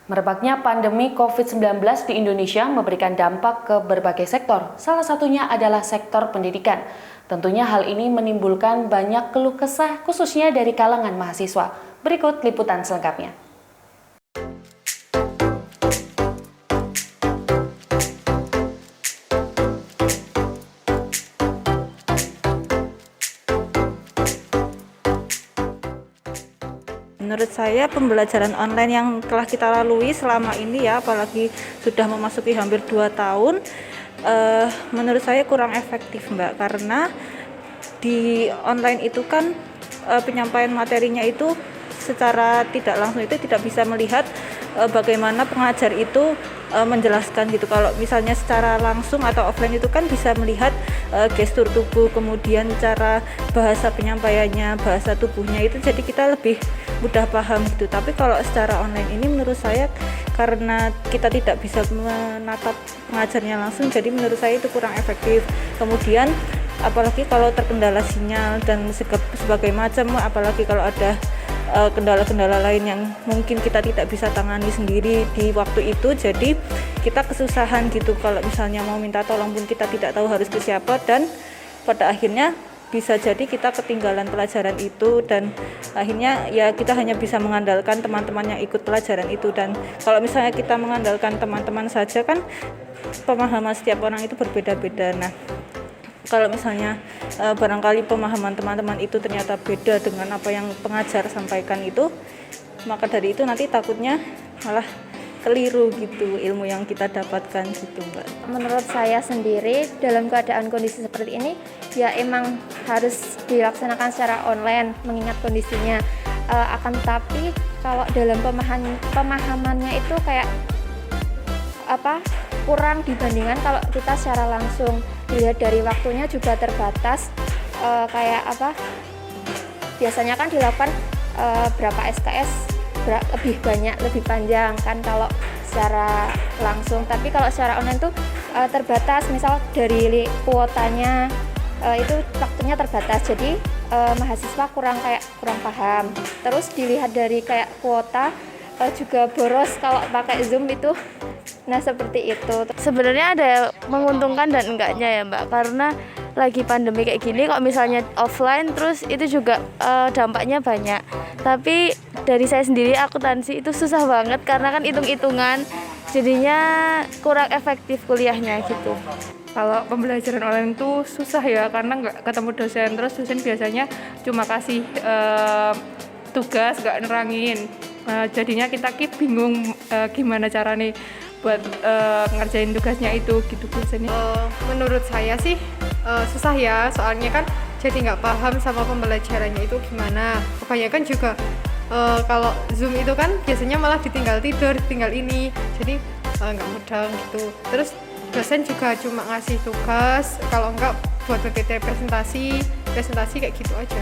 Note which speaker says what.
Speaker 1: Merebaknya pandemi COVID-19 di Indonesia memberikan dampak ke berbagai sektor. Salah satunya adalah sektor pendidikan. Tentunya hal ini menimbulkan banyak keluh kesah khususnya dari kalangan mahasiswa. Berikut liputan selengkapnya.
Speaker 2: Menurut saya pembelajaran online yang telah kita lalui selama ini ya, apalagi sudah memasuki hampir 2 tahun, menurut saya kurang efektif Mbak, karena di online itu kan penyampaian materinya itu secara tidak langsung itu tidak bisa melihat bagaimana pengajar itu menjelaskan gitu. Kalau misalnya secara langsung atau offline itu kan bisa melihat gestur tubuh, kemudian cara bahasa penyampaiannya, bahasa tubuhnya itu, jadi kita lebih mudah paham gitu. Tapi kalau secara online ini menurut saya karena kita tidak bisa menatap pengajarnya langsung, jadi menurut saya itu kurang efektif. Kemudian apalagi kalau terkendala sinyal dan sebagai macam, apalagi kalau ada kendala-kendala lain yang mungkin kita tidak bisa tangani sendiri di waktu itu, jadi kita kesusahan gitu. Kalau misalnya mau minta tolong pun kita tidak tahu harus ke siapa, dan pada akhirnya bisa jadi kita ketinggalan pelajaran itu, dan akhirnya ya kita hanya bisa mengandalkan teman-teman yang ikut pelajaran itu. Dan kalau misalnya kita mengandalkan teman-teman saja kan pemahaman setiap orang itu berbeda-beda. Nah, kalau misalnya barangkali pemahaman teman-teman itu ternyata beda dengan apa yang pengajar sampaikan itu, maka dari itu nanti takutnya malah keliru gitu ilmu yang kita dapatkan gitu Mbak.
Speaker 3: Menurut saya sendiri dalam keadaan kondisi seperti ini ya emang harus dilaksanakan secara online mengingat kondisinya. Akan tetapi kalau dalam pemahamannya itu kayak kurang dibandingkan kalau kita secara langsung. Dilihat dari waktunya juga terbatas, biasanya kan dilakukan berapa SKS lebih banyak, lebih panjang kan kalau secara langsung. Tapi kalau secara online tuh terbatas, misal dari kuotanya itu waktunya terbatas, jadi mahasiswa kurang paham. Terus dilihat dari kayak kuota juga boros kalau pakai Zoom itu. Nah, seperti itu.
Speaker 4: Sebenarnya ada menguntungkan dan enggaknya ya Mbak, karena lagi pandemi kayak gini, kalau misalnya offline terus itu juga dampaknya banyak. Tapi dari saya sendiri akuntansi itu susah banget karena kan hitung-hitungan, jadinya kurang efektif kuliahnya gitu.
Speaker 5: Kalau pembelajaran online itu susah ya, karena nggak ketemu dosen, terus dosen biasanya cuma kasih tugas, nggak nerangin. Jadinya kita bingung gimana cara nih buat ngerjain tugasnya itu gitu biasanya.
Speaker 6: Menurut saya sih susah ya, soalnya kan jadi nggak paham sama pembelajarannya itu gimana. Kebanyakan juga kalau Zoom itu kan biasanya malah ditinggal tidur, ditinggal ini, jadi nggak mudah gitu. Terus dosen juga cuma ngasih tugas, kalau enggak buat PPT presentasi kayak gitu aja.